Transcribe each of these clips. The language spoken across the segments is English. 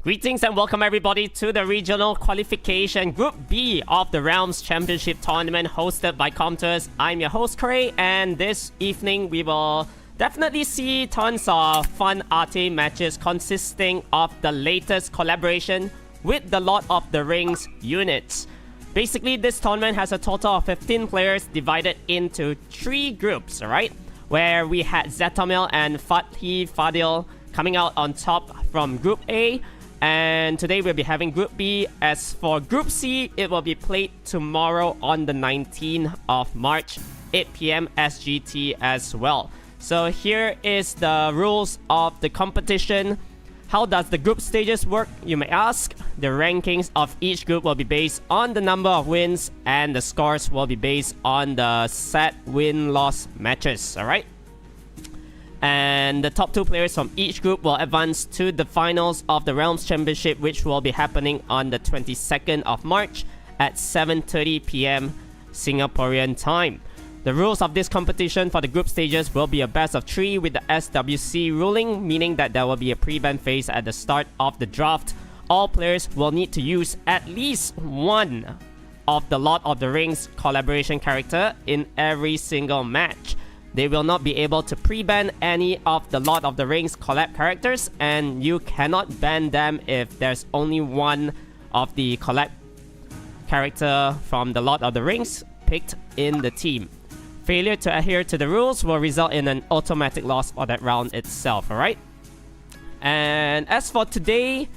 Greetings and welcome everybody to the regional qualification Group B of the Realms Championship Tournament hosted by Comters. I'm your host Cray, and this evening we will definitely see tons of fun arcade matches consisting of the latest collaboration with the Lord of the Rings units. Basically, this tournament has a total of 15 players divided into 3 groups, alright? Where we had Zetomil and Fatih Fadil coming out on top from Group A. And today we'll be having Group B. As for Group C, it will be played tomorrow on the 19th of March, 8 PM SGT as well. So here is the rules of the competition. How does the group stages work, you may ask? The rankings of each group will be based on the number of wins, and the scores will be based on the set win-loss matches, alright? And the top 2 players from each group will advance to the finals of the Realms Championship, which will be happening on the 22nd of March at 7:30 PM Singaporean time. The rules of this competition for the group stages will be a best of 3 with the SWC ruling, meaning that there will be a pre-ban phase at the start of the draft. All players will need to use at least one of the Lord of the Rings collaboration character in every single match. They will not be able to pre-ban any of the Lord of the Rings collab characters, and you cannot ban them if there's only one of the collab character from the Lord of the Rings picked in the team. Failure to adhere to the rules will result in an automatic loss for that round itself, alright? And as for today,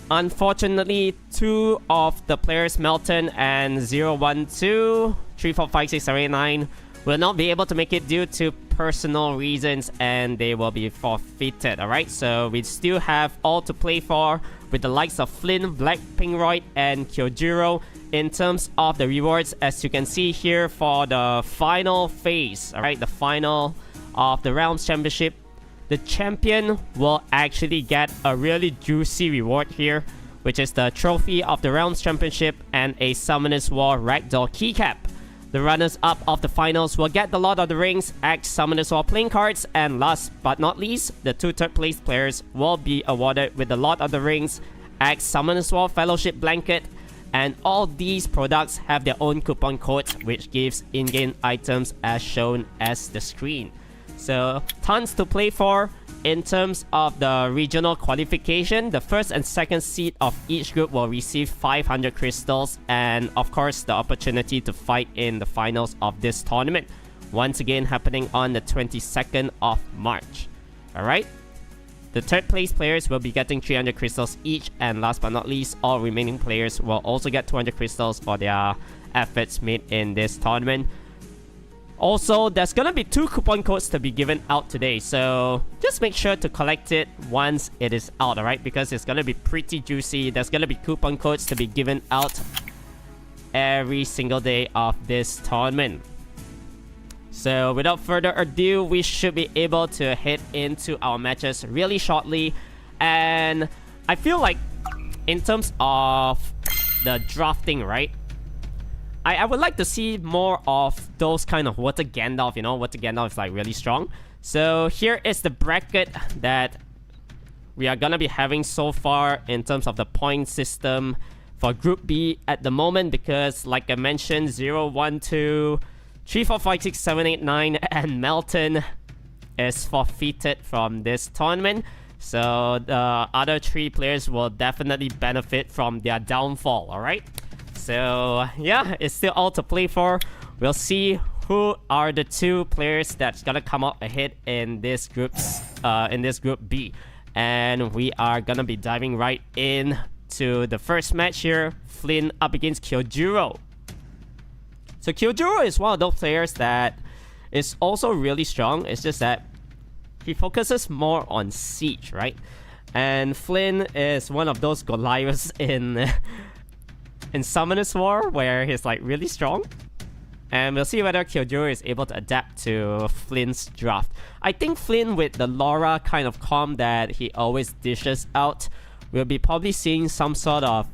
unfortunately, 2 of the players, Melton and 012, 345689, will not be able to make it due to personal reasons, and they will be forfeited, alright? So we still have all to play for with the likes of Flynn, Black Pingroid, and Kyojiro. In terms of the rewards, as you can see here for the final phase, alright, the final of the Realms Championship, the champion will actually get a really juicy reward here, which is the trophy of the Realms Championship and a Summoner's War Ragdoll keycap. The runners-up of the finals will get the Lord of the Rings X Summoners War playing cards, and last but not least, the 2 third-place players will be awarded with the Lord of the Rings X Summoners War Fellowship Blanket, and all these products have their own coupon codes, which gives in-game items as shown as the screen. So, tons to play for. In terms of the regional qualification, the first and second seed of each group will receive 500 crystals, and of course the opportunity to fight in the finals of this tournament, once again happening on the 22nd of March. Alright? The third place players will be getting 300 crystals each, and last but not least, all remaining players will also get 200 crystals for their efforts made in this tournament. Also, there's gonna be 2 coupon codes to be given out today, so just make sure to collect it once it is out, alright? Because it's gonna be pretty juicy. There's gonna be coupon codes to be given out every single day of this tournament. So without further ado, we should be able to head into our matches really shortly. And I feel like in terms of the drafting, right? I would like to see more of those kind of Water Gandalf, you know, Water Gandalf is like really strong. So here is the bracket that we are gonna be having so far in terms of the point system for Group B at the moment, because like I mentioned, 012, 345679, and Melton is forfeited from this tournament. So the other 3 players will definitely benefit from their downfall, alright? So yeah, it's still all to play for. We'll see who are the 2 players that's gonna come out ahead in this group B. And we are gonna be diving right in to the first match here. Flynn up against Kyojiro. So Kyojiro is one of those players that is also really strong. It's just that he focuses more on siege, right? And Flynn is one of those Goliaths in Summoner's War, where he's like really strong. And we'll see whether Kyojiro is able to adapt to Flynn's draft. I think Flynn, with the Laura kind of comp that he always dishes out, will be probably seeing some sort of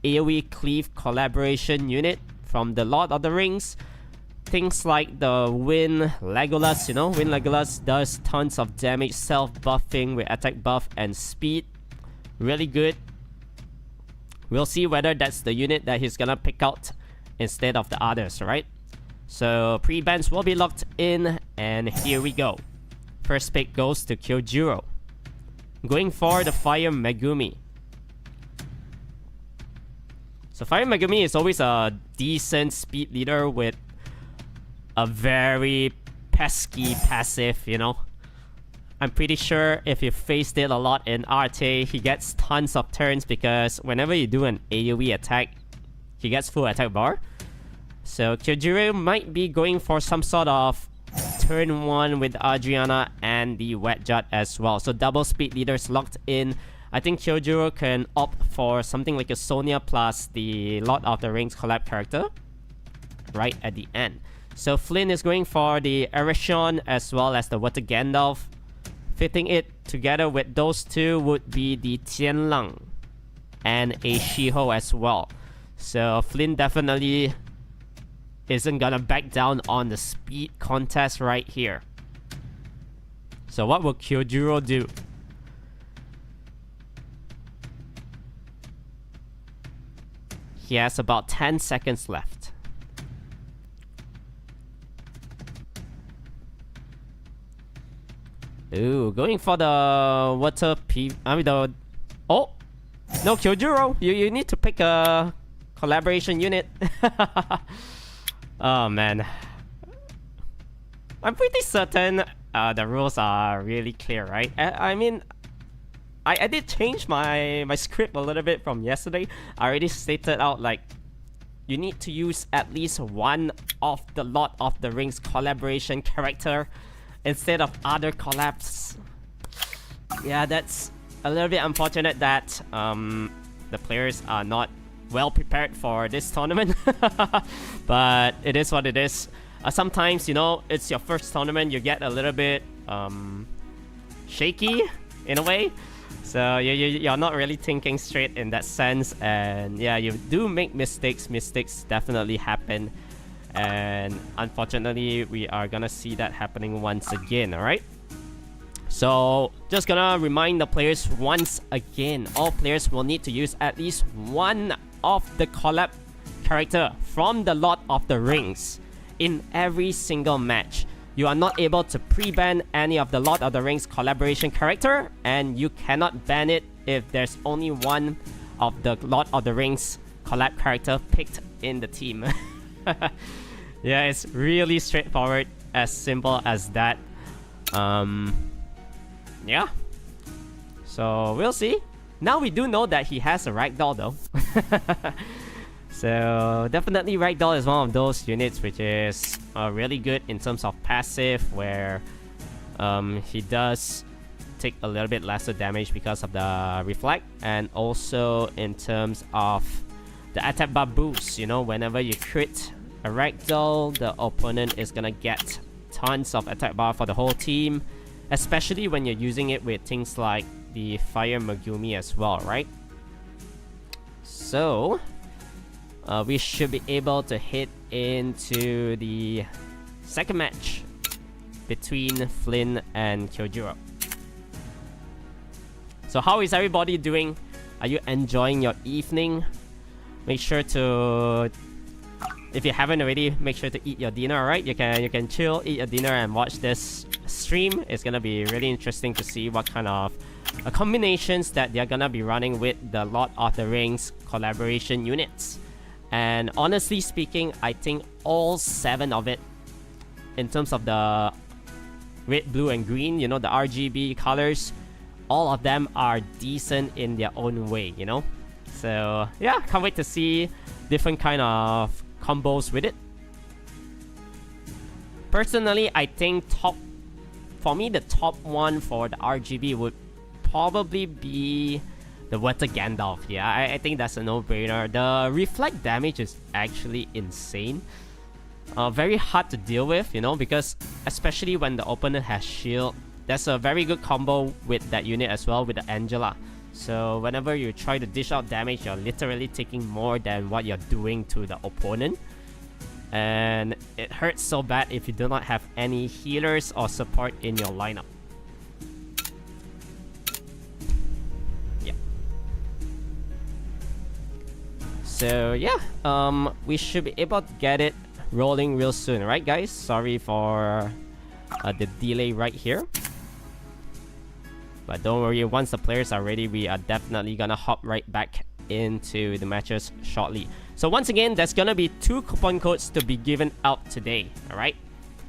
AoE cleave collaboration unit from the Lord of the Rings. Things like the Wind Legolas, you know, Wind Legolas does tons of damage, self-buffing with attack buff and speed. Really good. We'll see whether that's the unit that he's gonna pick out instead of the others, right? So pre-bans will be locked in, and here we go. First pick goes to Kyojiro. Going for the Fire Megumi. So Fire Megumi is always a decent speed leader with a very pesky passive, you know. I'm pretty sure if you faced it a lot in RTA, he gets tons of turns because whenever you do an AoE attack, he gets full attack bar. So Kyojiro might be going for some sort of turn 1 with Adriana and the Wet Jet as well. So double speed leaders locked in. I think Kyojiro can opt for something like a Sonya plus the Lord of the Rings collab character right at the end. So Flynn is going for the Erection as well as the Water Gandalf. Fitting it together with those two would be the Tianlang and a Shiho as well. So Flynn definitely isn't gonna back down on the speed contest right here. So what will Kyojiro do? He has about 10 seconds left. Ooh, going for the water oh! No, Kyojiro! You need to pick a collaboration unit. Oh man. I'm pretty certain the rules are really clear, right? I mean, I did change my script a little bit from yesterday. I already stated out like you need to use at least one of the Lord of the Rings collaboration character instead of other collabs. Yeah, that's a little bit unfortunate that the players are not well prepared for this tournament. But it is what it is. Sometimes, you know, it's your first tournament, you get a little bit shaky in a way. So you're not really thinking straight in that sense, and yeah, you do make mistakes. Mistakes definitely happen, and unfortunately we are gonna see that happening once again. Alright, so just gonna remind the players once again, all players will need to use at least one of the collab character from the Lord of the Rings in every single match. You are not able to pre-ban any of the Lord of the Rings collaboration character, and you cannot ban it if there's only one of the Lord of the Rings collab character picked in the team. Yeah, it's really straightforward, as simple as that. Yeah. So we'll see. Now we do know that he has a ragdoll though. So definitely ragdoll is one of those units which is really good in terms of passive, where he does take a little bit lesser damage because of the reflect, and also in terms of the attack bar boost. You know, whenever you crit a ragdoll, the opponent is gonna get tons of attack bar for the whole team, especially when you're using it with things like the Fire Megumi as well, right? So we should be able to hit into the second match between Flynn and Kyojiro. So how is everybody doing? Are you enjoying your evening? Make sure to, if you haven't already, make sure to eat your dinner. Alright, you can chill, eat your dinner, and watch this stream. It's gonna be really interesting to see what kind of combinations that they're gonna be running with the Lord of the Rings collaboration units. And honestly speaking, I think all 7 of it, in terms of the red, blue, and green, you know, the RGB colors, all of them are decent in their own way, you know? So yeah, can't wait to see different kind of combos with it. Personally, I think for me, the top one for the RGB would probably be the Water Gandalf. Yeah, I think that's a no-brainer. The reflect damage is actually insane. Very hard to deal with, you know, because especially when the opponent has shield, that's a very good combo with that unit as well, with the Angela. So whenever you try to dish out damage, you're literally taking more than what you're doing to the opponent. And it hurts so bad if you do not have any healers or support in your lineup. So yeah, we should be able to get it rolling real soon, right guys? Sorry for the delay right here. But don't worry, once the players are ready, we are definitely gonna hop right back into the matches shortly. So once again, there's gonna be 2 coupon codes to be given out today, alright?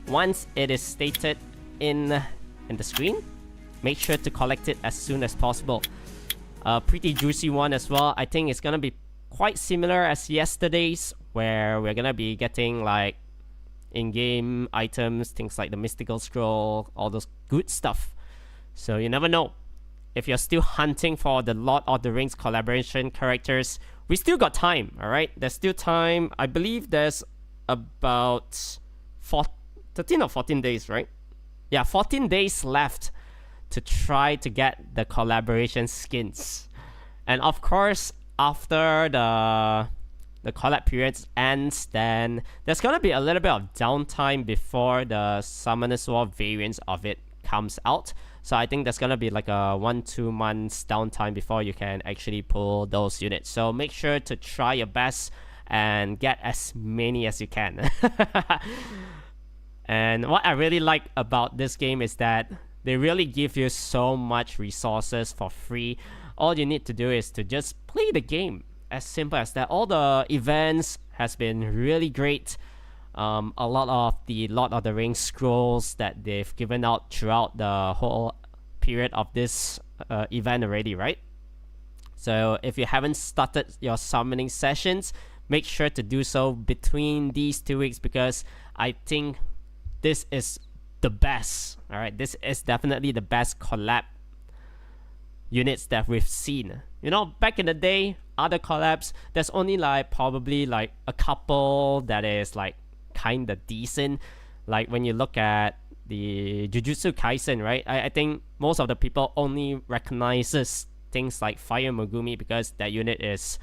Once it is stated in the screen, make sure to collect it as soon as possible. Pretty juicy one as well. I think it's gonna be quite similar as yesterday's, where we're gonna be getting like in-game items, things like the mystical scroll, all those good stuff. So you never know. If you're still hunting for the Lord of the Rings collaboration characters, we still got time, alright? There's still time. I believe there's about 13 or 14 days, right? Yeah, 14 days left to try to get the collaboration skins. And of course, after the collab periods ends, then there's gonna be a little bit of downtime before the Summonersword variants of it comes out. So I think there's gonna be like a 1-2 months downtime before you can actually pull those units. So make sure to try your best and get as many as you can. And what I really like about this game is that they really give you so much resources for free. All you need to do is to just play the game. As simple as that. All the events has been really great. A lot of the Lord of the Rings scrolls that they've given out throughout the whole period of this event already, right? So if you haven't started your summoning sessions, make sure to do so between these 2 weeks, because I think this is the best. Alright, this is definitely the best collab units that we've seen. You know, back in the day, other collabs, there's only like probably like a couple that is like kinda decent. Like when you look at the Jujutsu Kaisen, right? I think most of the people only recognizes things like Fire Megumi because that unit is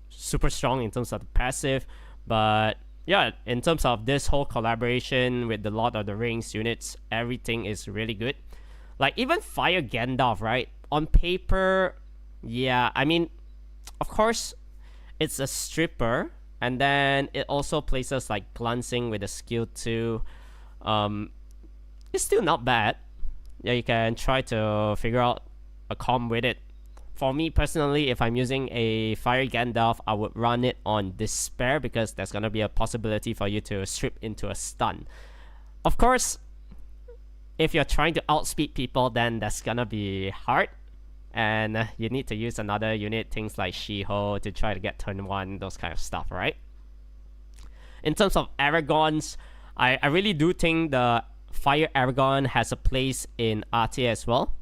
super strong in terms of the passive. But yeah, in terms of this whole collaboration with the Lord of the Rings units, everything is really good. Like even Fire Gandalf, right? On paper, yeah, I mean, of course, it's a stripper, and then it also places like glancing with a skill 2. It's still not bad. Yeah, you can try to figure out a comp with it. For me personally, if I'm using a Fire Gandalf, I would run it on Despair, because there's gonna be a possibility for you to strip into a stun. Of course, if you're trying to outspeed people, then that's gonna be hard. And you need to use another unit, things like Shiho, to try to get turn 1, those kind of stuff, right? In terms of Aragons, I really do think the Fire Aragon has a place in RTA as well.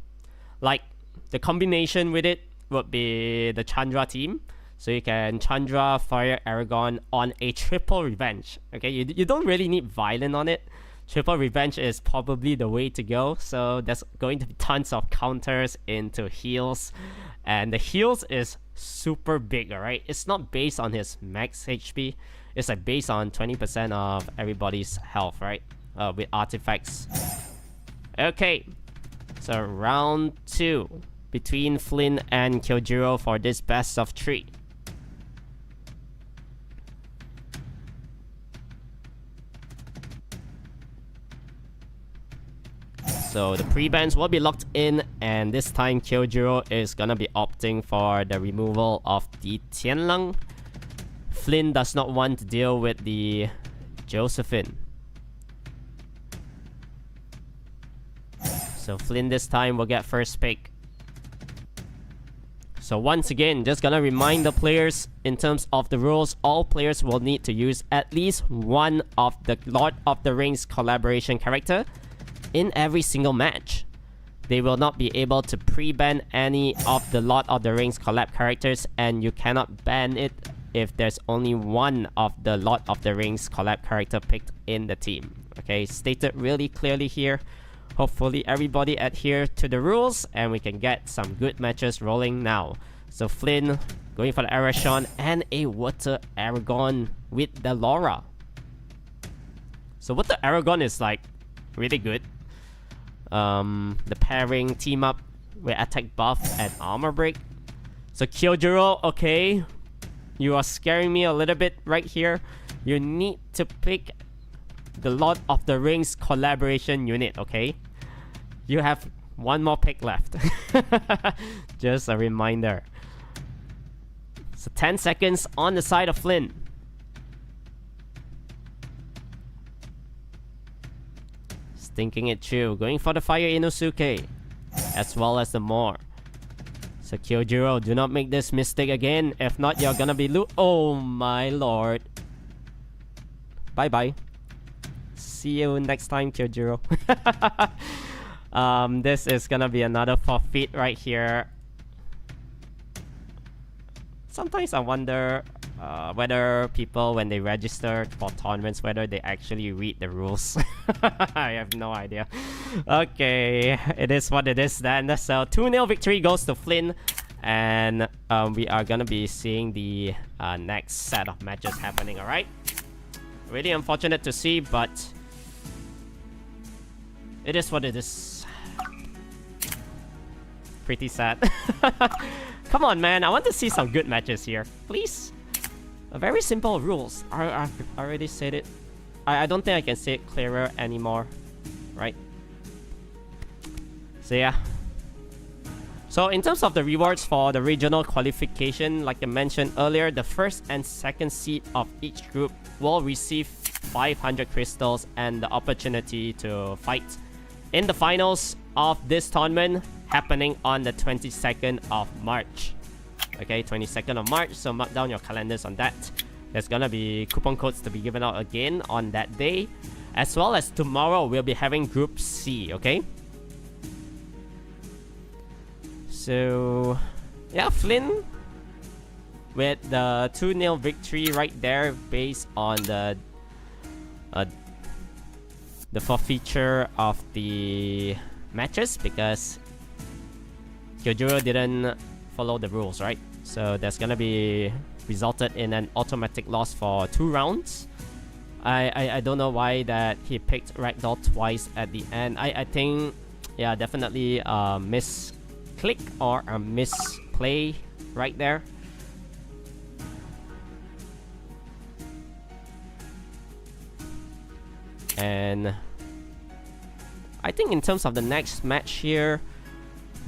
Like, the combination with it would be the Chandra team. So you can Chandra, Fire Aragon on a triple revenge. Okay, you don't really need violent on it. Triple revenge is probably the way to go. So there's going to be tons of counters into heals. And the heals is super big, alright? It's not based on his max HP. It's like based on 20% of everybody's health, right? With artifacts. Okay, so round 2 between Flynn and Kyojiro for this best of 3. So the pre-bans will be locked in, and this time Kyojiro is gonna be opting for the removal of the Tianlang. Flynn does not want to deal with the Josephine. So Flynn this time will get first pick. So once again, just gonna remind the players in terms of the rules, all players will need to use at least one of the Lord of the Rings collaboration character in every single match. They will not be able to pre-ban any of the Lord of the Rings collab characters, and you cannot ban it if there's only one of the Lord of the Rings collab character picked in the team. Okay, stated really clearly here. Hopefully everybody adhere to the rules and we can get some good matches rolling now. So Flynn going for the Arashon and a Water Aragon with the Laura. So Water Aragon is like really good. The pairing team up with attack buff and armor break. So Kyojiro, okay. you are scaring me a little bit right here. You need to pick the Lord of the Rings collaboration unit, okay? You have one more pick left. Just a reminder. So 10 seconds on the side of Flynn. Just thinking it through. Going for the Fire Inosuke. As well as the More. So Kyojiro, do not make this mistake again. If not, you're gonna be oh my lord. Bye-bye. See you next time, Kyojiro. This is gonna be another forfeit right here. Sometimes I wonder whether people, when they register for tournaments, whether they actually read the rules. I have no idea. Okay, it is what it is then. So 2-0 victory goes to Flynn. And we are gonna be seeing the next set of matches happening, alright? Really unfortunate to see, but it is what it is. Pretty sad. Come on, man. I want to see some good matches here. Please. Very simple rules. I already said it. I don't think I can say it clearer anymore. Right? So yeah. So in terms of the rewards for the regional qualification, like I mentioned earlier, the first and second seed of each group will receive 500 crystals and the opportunity to fight in the finals of this tournament happening on the 22nd of March. Okay, 22nd of March, so mark down your calendars on that. There's gonna be coupon codes to be given out again on that day. As well as tomorrow, we'll be having Group C, okay? So, yeah, Flynn with the 2-0 victory right there based on the forfeiture of the matches because Kyojiro didn't follow the rules, right? So that's gonna be resulted in an automatic loss for 2 rounds. I don't know why that he picked Ragdoll twice at the end. I think, yeah, definitely a misclick or a misplay right there. And I think in terms of the next match here,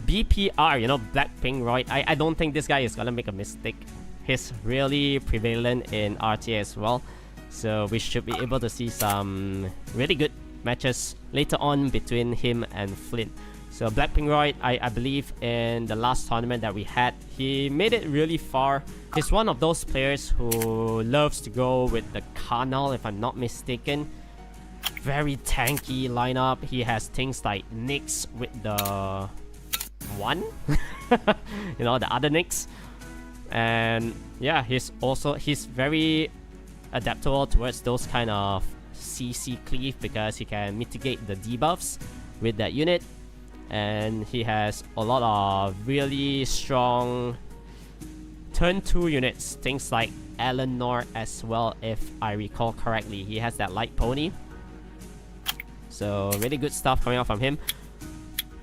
BPR, you know, Blackpink Roy, I don't think this guy is gonna make a mistake. He's really prevalent in RTA as well. So we should be able to see some really good matches later on between him and Flynn. So Blackpink Roy, I believe in the last tournament that we had, he made it really far. He's one of those players who loves to go with the Karnal, if I'm not mistaken. Very tanky lineup. He has things like Nyx with the 1, you know, the other Nyx. And yeah, he's very adaptable towards those kind of CC cleave because he can mitigate the debuffs with that unit. And he has a lot of really strong turn 2 units, things like Eleanor as well, if I recall correctly. He has that light pony. So really good stuff coming out from him.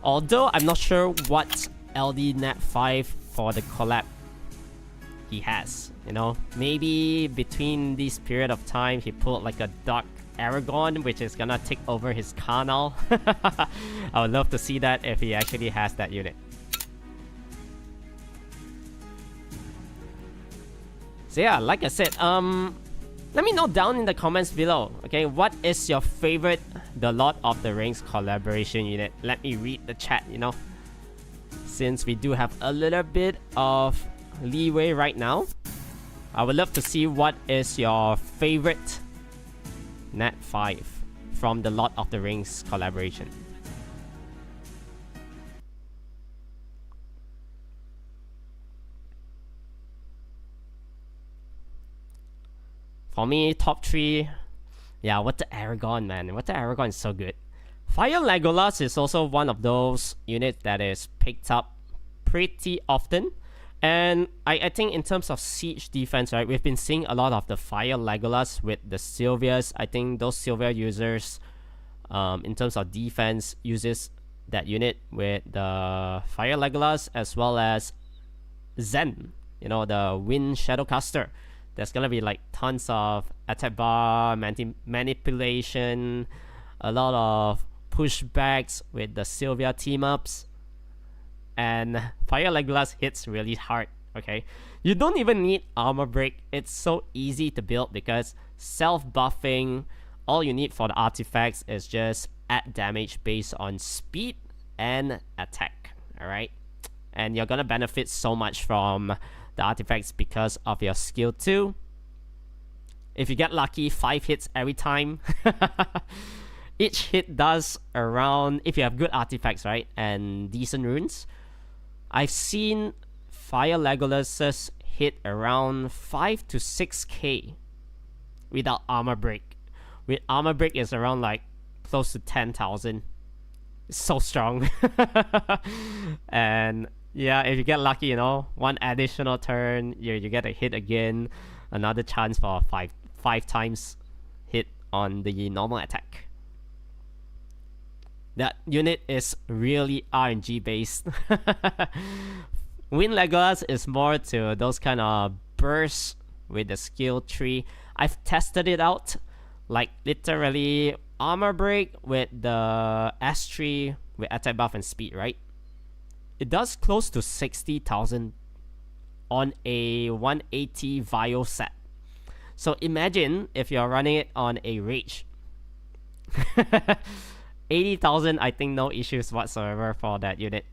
Although I'm not sure what LD Nat 5 for the collab he has. You know, maybe between this period of time he pulled like a Dark Aragon, which is gonna take over his Karnal. I would love to see that if he actually has that unit. So yeah, like I said, let me know down in the comments below, okay, what is your favorite The Lord of the Rings collaboration unit? Let me read the chat, you know, since we do have a little bit of leeway right now. I would love to see what is your favorite Nat 5 from the Lord of the Rings collaboration. For me, top 3, yeah, what the Aragon, man. What the Aragon is so good. Fire Legolas is also one of those units that is picked up pretty often. And I think in terms of siege defense, right, we've been seeing a lot of the Fire Legolas with the Sylvias. I think those Sylvia users, in terms of defense, uses that unit with the Fire Legolas as well as Zen. you know, the Wind Shadowcaster. There's gonna be like tons of attack bar, manipulation, a lot of pushbacks with the Sylvia team-ups, and Fire Legolas hits really hard, okay? You don't even need armor break. It's so easy to build because self-buffing, all you need for the artifacts is just add damage based on speed and attack, alright? And you're gonna benefit so much from the artifacts because of your skill too. If you get lucky, 5 hits every time. Each hit does around, if you have good artifacts, right, and decent runes, I've seen Fire Legolas's hit around 5 to 6k without armor break. With armor break is around like close to 10,000. It's so strong. And yeah, if you get lucky, you know, one additional turn, you get a hit again, another chance for five times hit on the normal attack. That unit is really RNG based. Wind Legolas is more to those kind of bursts with the skill tree. I've tested it out, like literally armor break with the S tree with attack buff and speed, right? It does close to 60,000 on a 180 vial set. So imagine if you're running it on a rage. 80,000, I think no issues whatsoever for that unit.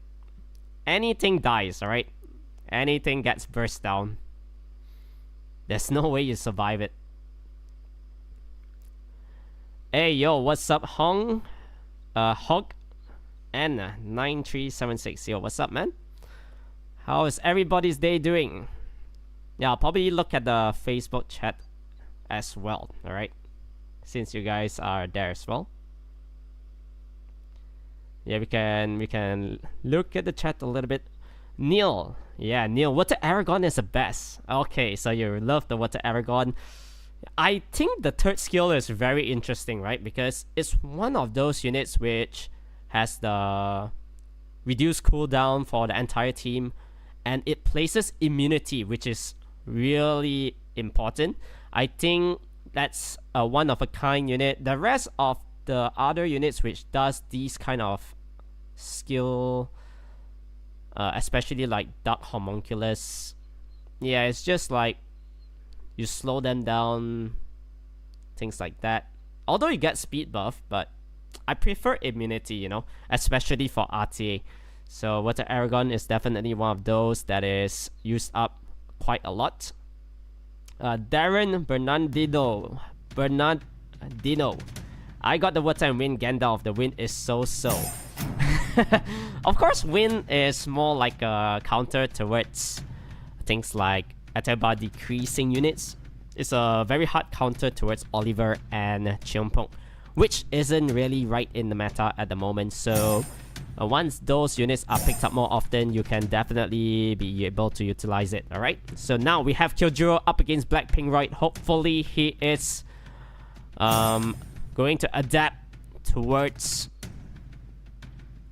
Anything dies, alright? Anything gets burst down. There's no way you survive it. Hey yo, what's up, Hog? And 9376. Yo, what's up, man? How is everybody's day doing? Yeah, I'll probably look at the Facebook chat as well, alright? Since you guys are there as well. Yeah, we can look at the chat a little bit. Neil. Yeah, Neil, Water Aragon is the best. Okay, so you love the Water Aragon. I think the third skill is very interesting, right? Because it's one of those units which has the reduced cooldown for the entire team, and it places immunity, which is really important. I think that's a one-of-a-kind unit. The rest of the other units which does these kind of skill, especially like Dark Homunculus, yeah, it's just like you slow them down, things like that. Although you get speed buff, but I prefer immunity, you know, especially for RTA. So Water Aragon is definitely one of those that is used up quite a lot. Darren Bernardino. I got the Water and Wind Gandalf. The Wind is so. Of course, Wind is more like a counter towards things like attack bar decreasing units. It's a very hard counter towards Oliver and Cheonpong, which isn't really right in the meta at the moment. So once those units are picked up more often, you can definitely be able to utilize it. Alright, so now we have Kyojiro up against Black Pingroid. Hopefully he is going to adapt towards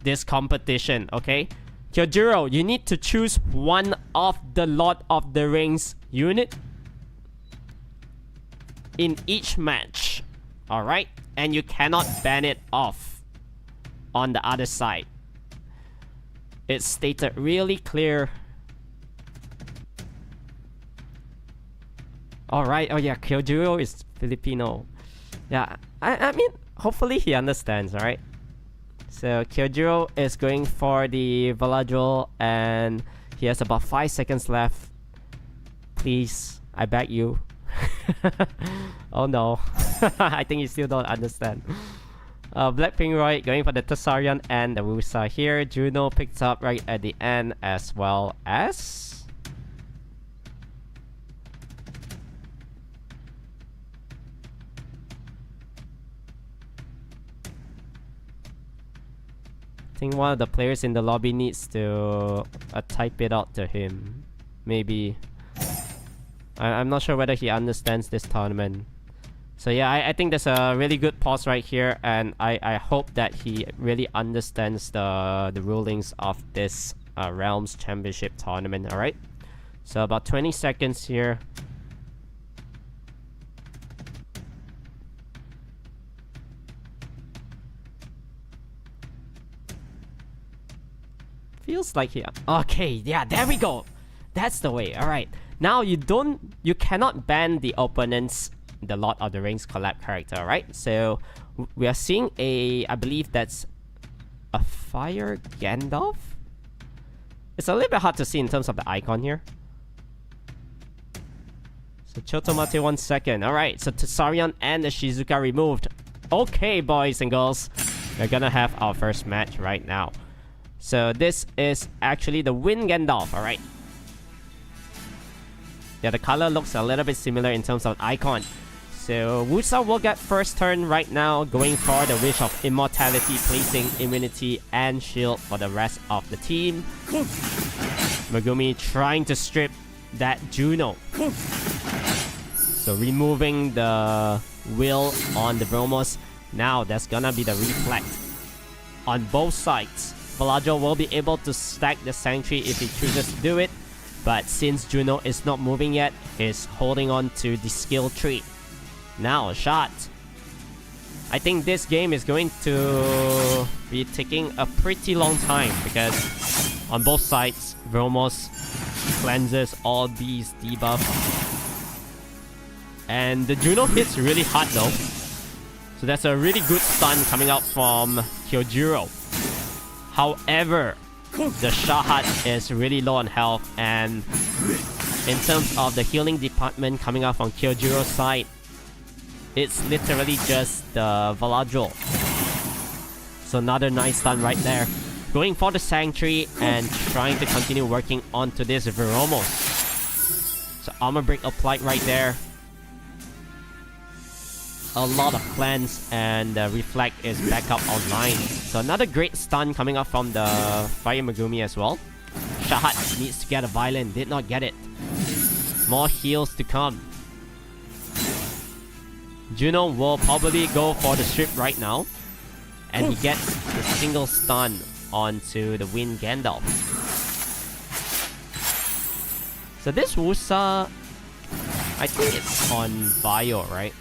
this competition, okay? Kyojiro, you need to choose one of the Lord of the Rings unit in each match, alright? And you cannot ban it off on the other side. It's stated really clear. Alright, oh yeah, Kyojiro is Filipino. Yeah, I mean, hopefully he understands, alright? So Kyojiro is going for the Valadrol and he has about 5 seconds left. Please, I beg you. Oh no. I think you still don't understand. Black Pingroid going for the Tessarion and the Wusa here. Juno picked up right at the end as well as... I think one of the players in the lobby needs to type it out to him. Maybe. I'm not sure whether he understands this tournament. So yeah, I think there's a really good pause right here, and I hope that he really understands the rulings of this Realms Championship tournament, alright? So about 20 seconds here. Feels like here. Okay, yeah, there we go. That's the way. Alright. Now you cannot ban the opponent's the Lord of the Rings collab character, right? So we are seeing I believe that's a Fire Gandalf? It's a little bit hard to see in terms of the icon here. So Chotomate 1 second. Alright, so Tsarion and the Shizuka removed. Okay, boys and girls. We're gonna have our first match right now. So this is actually the Wind Gandalf, alright? Yeah, the color looks a little bit similar in terms of icon. So Wusa will get first turn right now, going for the Wish of Immortality, placing immunity and shield for the rest of the team. Megumi trying to strip that Juno. So removing the will on the Vromos. Now there's gonna be the reflect on both sides. Valadro will be able to stack the Sanctuary if he chooses to do it. But since Juno is not moving yet, he's holding on to the skill tree. Now a shot. I think this game is going to be taking a pretty long time because on both sides, Vromos cleanses all these debuffs. And the Juno hits really hard though. So that's a really good stun coming out from Kyojiro. However, the Shahat is really low on health, and in terms of the healing department coming out from Kyojiro's side, it's literally just the Valadro. So another nice stun right there. Going for the Sanctuary and trying to continue working onto this Vromos. So armor break applied right there. A lot of cleanse, and the reflect is back up online. So another great stun coming up from the Fire Megumi as well. Shahat needs to get a violin, did not get it. More heals to come. Juno will probably go for the strip right now, and he gets the single stun onto the Wind Gandalf. So this Wusa, I think it's on bio, right?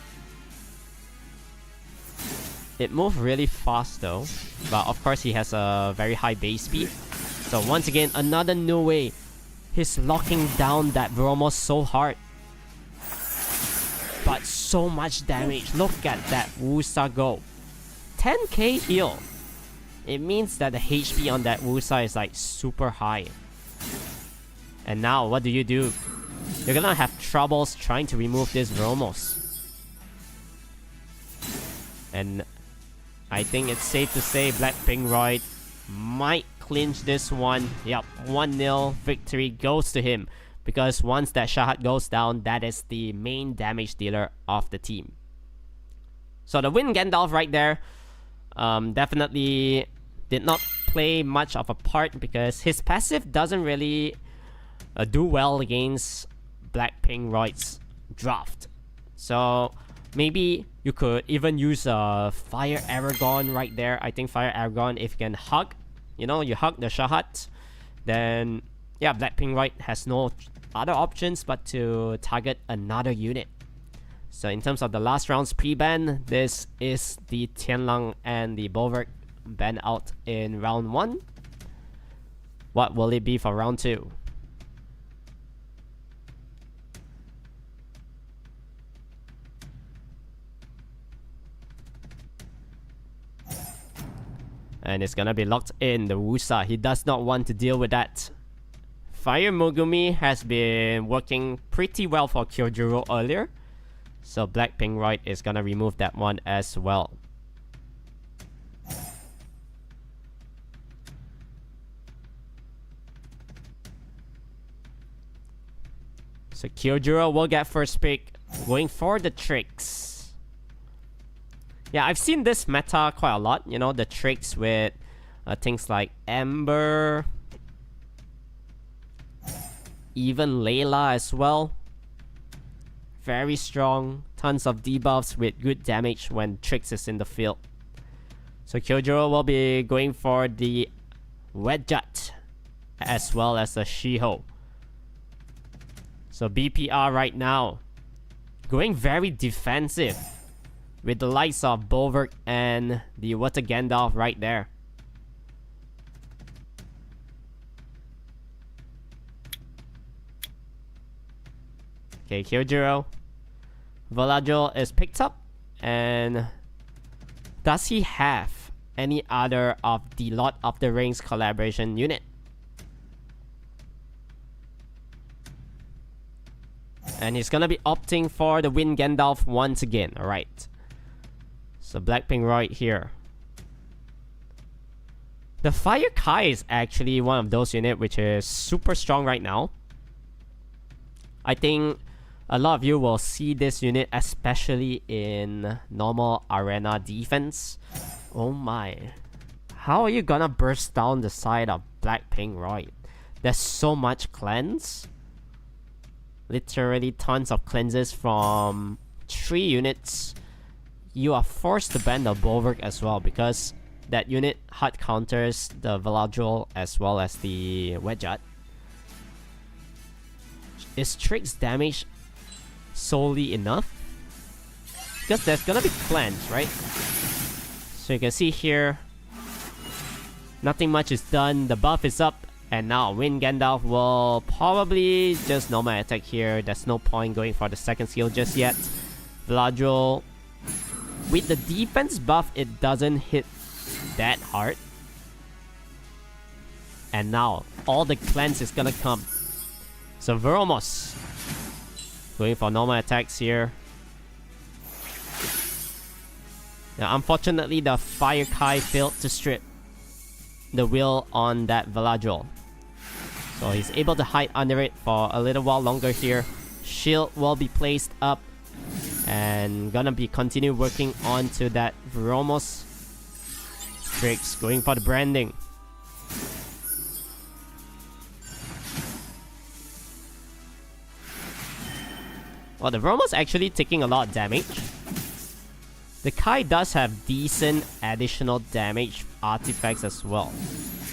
It moved really fast though, but of course he has a very high base speed. So once again, another new way. He's locking down that Vromos so hard. But so much damage. Look at that Wusa go. 10k heal. It means that the HP on that Wusa is like super high. And now what do? You're gonna have troubles trying to remove this Vromos. And I think it's safe to say Blackpink Royd might clinch this one. Yep, 1-0 victory goes to him. Because once that Shahat goes down, that is the main damage dealer of the team. So the Wind Gandalf right there definitely did not play much of a part because his passive doesn't really do well against Blackpink Royd's draft. So maybe you could even use a Fire Aragon right there. I think Fire Aragon, if you can hug, you hug the Shahat, then yeah, Blackpink Royd has no other options but to target another unit. So in terms of the last round's pre-ban, this is the Tianlang and the Bulwark ban out in round 1. What will it be for round 2? And it's gonna be locked in, the Wusa. He does not want to deal with that. Fire Megumi has been working pretty well for Kyojiro earlier. So Blackpink Royd is gonna remove that one as well. So Kyojiro will get first pick, going for the tricks. Yeah, I've seen this meta quite a lot. The tricks with things like Ember, even Layla as well. Very strong, tons of debuffs with good damage when tricks is in the field. So Kyojiro will be going for the Wedjut as well as the Shiho. So BPR right now going very defensive with the likes of Bulwark and the Water Gandalf right there. Okay, Kyojiro. Valadrol is picked up. And does he have any other of the Lord of the Rings collaboration unit? And he's gonna be opting for the Wind Gandalf once again. Alright. So Blackpink right here. The Fire Kai is actually one of those units which is super strong right now. I think a lot of you will see this unit especially in normal arena defense. Oh my. How are you gonna burst down the side of Blackpink, right? There's so much cleanse. Literally tons of cleanses from 3 units. You are forced to ban the Bulwark as well because that unit hard counters the Valadrol as well as the Wedjat. Is Trick's damage solely enough? Because there's gonna be cleanse, right? So you can see here, nothing much is done. The buff is up. And now Wind Gandalf will probably just normal attack here. There's no point going for the second skill just yet. Valadrol, with the defense buff, it doesn't hit that hard. And now all the cleanse is gonna come. So Veromos going for normal attacks here. Now unfortunately the Fire Kai failed to strip the will on that Valadrol. So he's able to hide under it for a little while longer here. Shield will be placed up. And gonna be continue working on to that Veromos. Tricks going for the branding. Well, the Veromos actually taking a lot of damage. The Kai does have decent additional damage artifacts as well.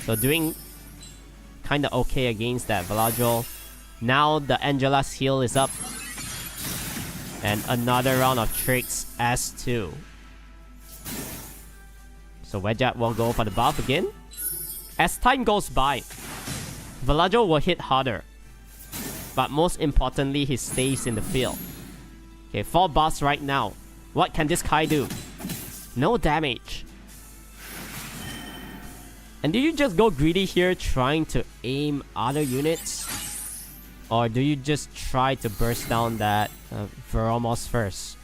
So doing kinda okay against that Valadrol. Now the Angela's heal is up. And another round of tricks S2. So Wedjat will go for the buff again. As time goes by, Valadrol will hit harder. But most importantly, he stays in the field. Okay, 4 buffs right now. What can this Kai do? No damage. And do you just go greedy here trying to aim other units? Or do you just try to burst down that Veromos first?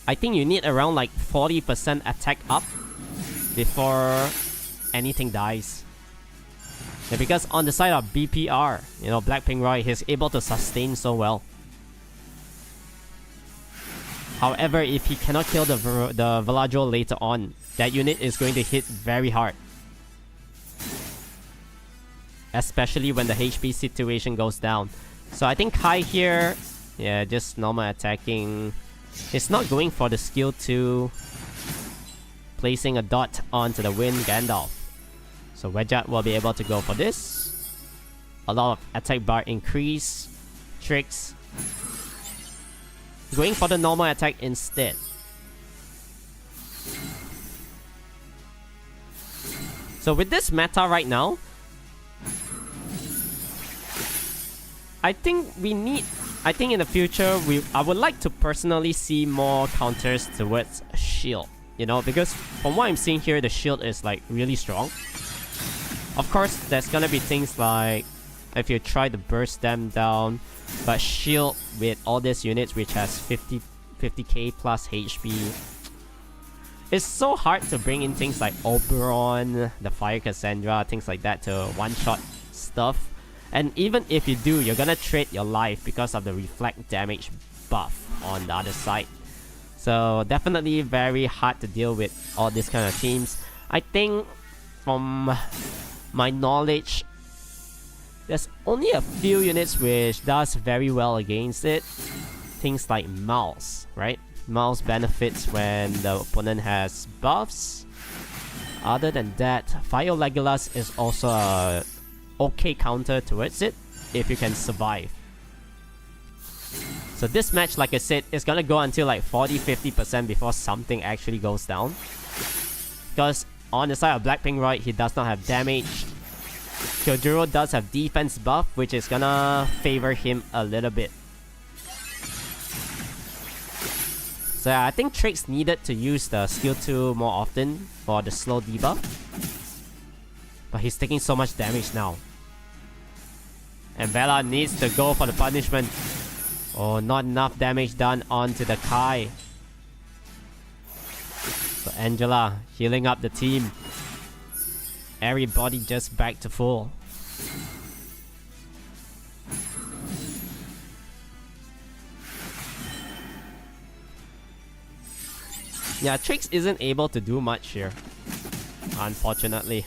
I think you need around like 40% attack up before anything dies. Yeah, because on the side of BPR, you know, Blackpink Roy, he's able to sustain so well. However, if he cannot kill the Valadrol later on, that unit is going to hit very hard. Especially when the HP situation goes down. So I think Kai here, yeah, just normal attacking. He's not going for the skill 2. Placing a dot onto the Wind Gandalf. So Wedjat will be able to go for this. A lot of attack bar increase. Tricks. Going for the normal attack instead. So with this meta right now, I think in the future, I would like to personally see more counters towards shield. You know, because from what I'm seeing here, the shield is like really strong. Of course, there's gonna be things like if you try to burst them down, but shield with all these units which has 50k plus HP, it's so hard to bring in things like Oberon, the Fire Cassandra, things like that to one-shot stuff. And even if you do, you're gonna trade your life because of the reflect damage buff on the other side. So definitely very hard to deal with all these kind of teams. I think from my knowledge, there's only a few units which does very well against it. Things like Mouse, right? Mouse benefits when the opponent has buffs. Other than that, Fire Legolas is also a okay counter towards it if you can survive. So this match, like I said, is gonna go until like 40-50% before something actually goes down. Because on the side of Blackpink Roy, he does not have damage. Kyojiro does have defense buff, which is gonna favor him a little bit. So yeah, I think Trix needed to use the skill 2 more often for the slow debuff. But he's taking so much damage now. And Bella needs to go for the punishment. Oh, not enough damage done onto the Kai. So Angela healing up the team. Everybody just back to full. Yeah, Trix isn't able to do much here, unfortunately.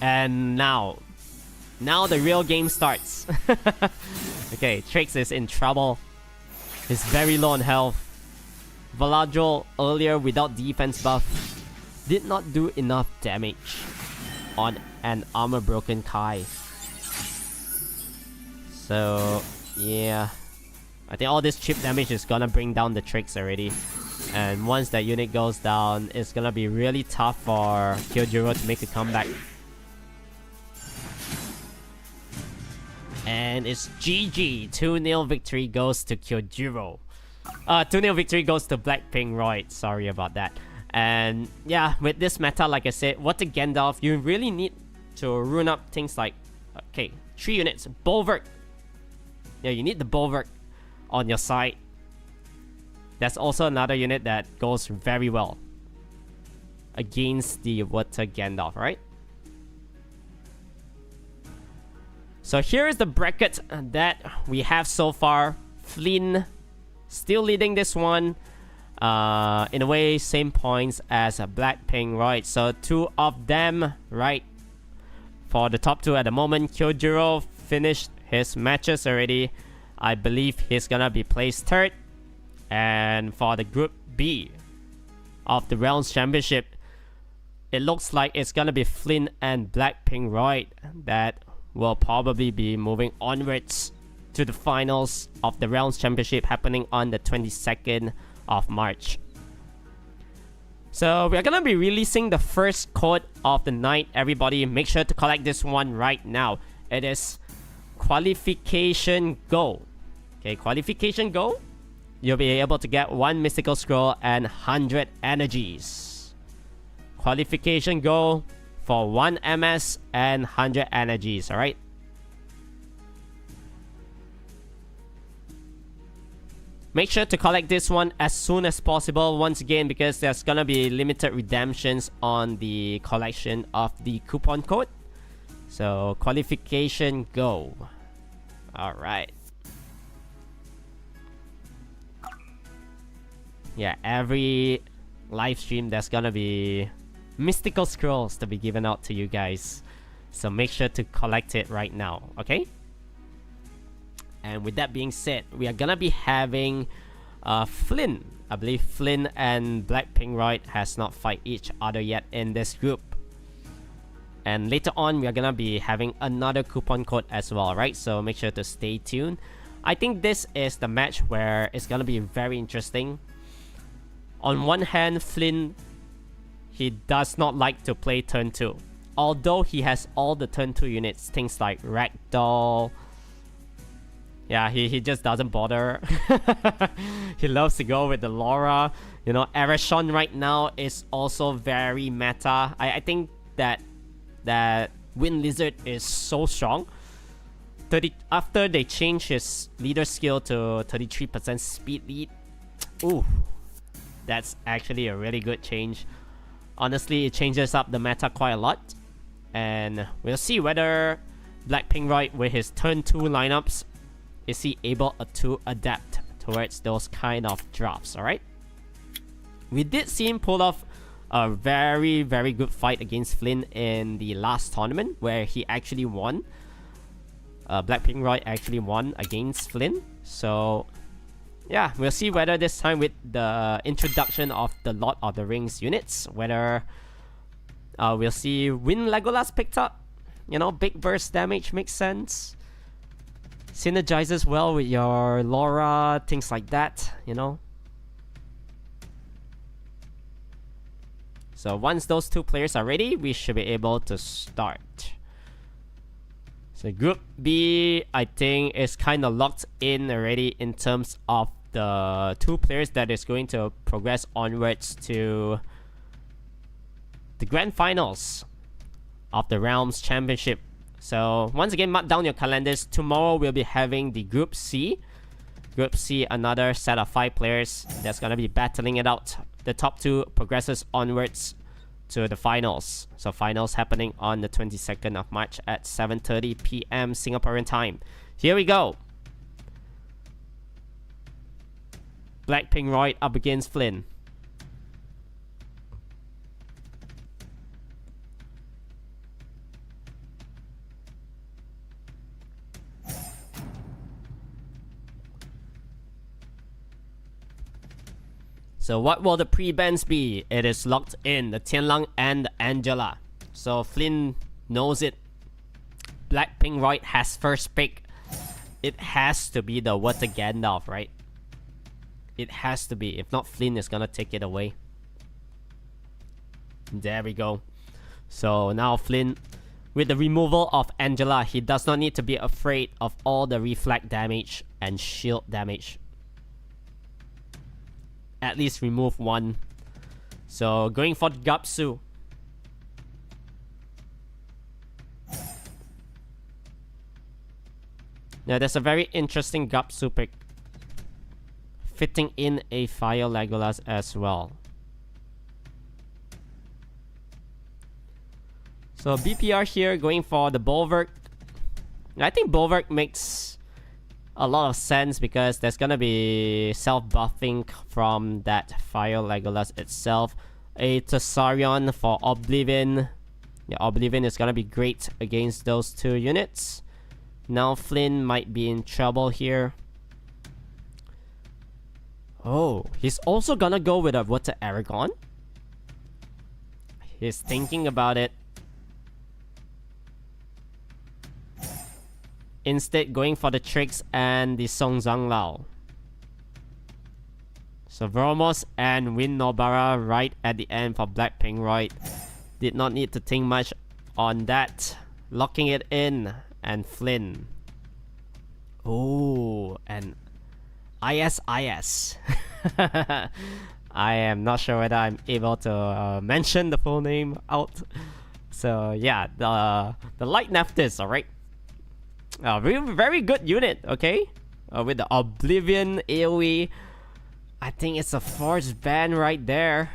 And now the real game starts. Okay, Trix is in trouble. He's very low on health. Valadrol earlier without defense buff did not do enough damage on an armor broken Kai. So yeah, I think all this chip damage is gonna bring down the Trix already. And once that unit goes down, it's gonna be really tough for Kyojiro to make a comeback. And it's GG. 2-0 victory goes to Kyojiro. 2-0 victory goes to Blackpink Roy. Sorry about that. And yeah, with this meta, like I said, what's a Gandalf? You really need to rune up things like, okay, 3 units. Bulwark. Yeah, you need the Bulwark on your side. That's also another unit that goes very well against the Water Gandalf, right? So here is the bracket that we have so far. Flynn still leading this one. In a way, same points as Blackpink, right? So 2 of them, right? For the top 2 at the moment, Kyojiro finished his matches already. I believe he's gonna be placed 3rd. And for the Group B of the Realms Championship, it looks like it's gonna be Flynn and Blackpink Roy that will probably be moving onwards to the finals of the Realms Championship happening on the 22nd of March. So we're gonna be releasing the first code of the night. Everybody make sure to collect this one right now. It is Qualification Go. Okay, Qualification Go. You'll be able to get 1 Mystical Scroll and 100 energies. Qualification Go for 1 MS and 100 energies, alright? Make sure to collect this one as soon as possible, once again, because there's gonna be limited redemptions on the collection of the coupon code. So, Qualification Go. Alright. Yeah, every live stream there's gonna be mystical scrolls to be given out to you guys. So make sure to collect it right now, okay? And with that being said, we are gonna be having Flynn. I believe Flynn and Blackpink Roy has not fight each other yet in this group. And later on, we are gonna be having another coupon code as well, right? So make sure to stay tuned. I think this is the match where it's gonna be very interesting. On one hand, Flynn, he does not like to play turn 2. Although he has all the turn 2 units, things like Ragdoll. Yeah, he just doesn't bother. He loves to go with the Laura. You know, Arashon right now is also very meta. I think that Wind Lizard is so strong. After they change his leader skill to 33% speed lead. Ooh, that's actually a really good change. Honestly, it changes up the meta quite a lot. And we'll see whether Blackpink Roy with his turn 2 lineups, is he able to adapt towards those kind of drops, alright? We did see him pull off a very, very good fight against Flynn in the last tournament where he actually won. Blackpink Roy actually won against Flynn. So yeah, we'll see whether this time with the introduction of the Lord of the Rings units, whether we'll see Wind Legolas picked up You know, big burst damage makes sense. Synergizes well with your Laura, things like that, you know. So once those two players are ready, we should be able to start. So Group B, I think, is kind of locked in already in terms of the two players that is going to progress onwards to the grand finals of the Realms Championship. So once again, mark down your calendars. Tomorrow we'll be having the Group C. Group C, another set of 5 players that's gonna be battling it out. The top 2 progresses onwards to the finals. So finals happening on the 22nd of March at 7:30 p.m. Singaporean time. Here we go. Blackpink Roy up against Flynn. So what will the pre-bans be? It is locked in, the Tianlang and the Angela. So Flynn knows it. Blackpink Roy has first pick. It has to be the Water Gandalf, right? It has to be. If not, Flynn is gonna take it away. There we go. So now Flynn, with the removal of Angela, he does not need to be afraid of all the reflect damage and shield damage. At least remove one. So going for the Gapsu. Now there's a very interesting Gapsu pick, fitting in a Fire Legolas as well. So BPR here going for the Bulwark. I think Bulwark makes a lot of sense because there's gonna be self-buffing from that Fire Legolas itself. A Tessarion for Oblivion. Yeah, Oblivion is gonna be great against those 2 units. Now Flynn might be in trouble here. Oh, he's also gonna go with a Water Aragon. He's thinking about it. Instead, going for the Tricks and the Song Zhang Lao. So Vromos and Win Nobara right at the end for Blackpink Roy. Did not need to think much on that. Locking it in. And Flynn. Oh, and IS. I am not sure whether I'm able to mention the full name out. So yeah, the Light Nephthys, alright. Very good unit, okay? With the Oblivion AoE. I think it's a force ban right there.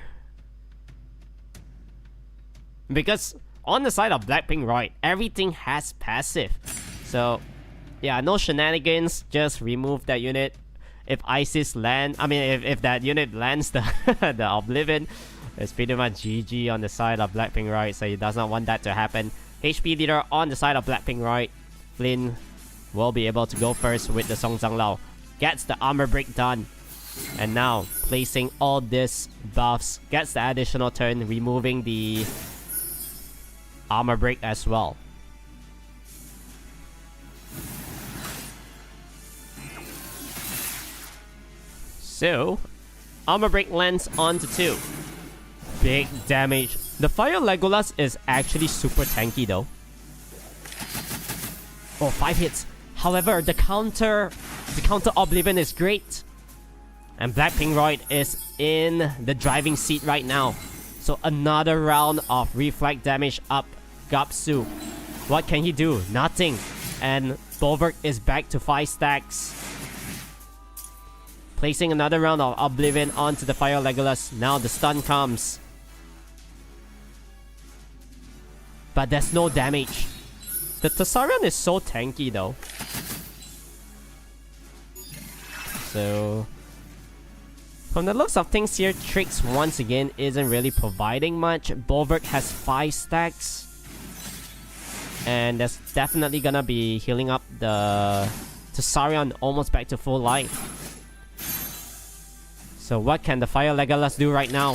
Because on the side of Blackpink Roy, everything has passive. So yeah, no shenanigans, just remove that unit. If Isis land, if that unit lands the the Oblivion, it's pretty much GG on the side of Blackpink Roy, so he does not want that to happen. HP leader on the side of Blackpink Roy. Flynn will be able to go first with the Song Zhang Lao. Gets the armor break done. And now, placing all these buffs, gets the additional turn, removing the armor break as well. So, armor break lands onto 2. Big damage. The Fire Legolas is actually super tanky though. Oh, 5 hits. However, the counter Oblivion is great. And Blackpink Roy is in the driving seat right now. So another round of reflect damage up. Gapsu. What can he do? Nothing. And Bulwark is back to 5 stacks. Placing another round of Oblivion onto the Fire Legolas. Now the stun comes. But there's no damage. The Tessarion is so tanky though. So from the looks of things here, Tricks once again isn't really providing much. Bulwark has 5 stacks. And that's definitely gonna be healing up the Tessarion almost back to full life. So what can the Fire Legolas do right now?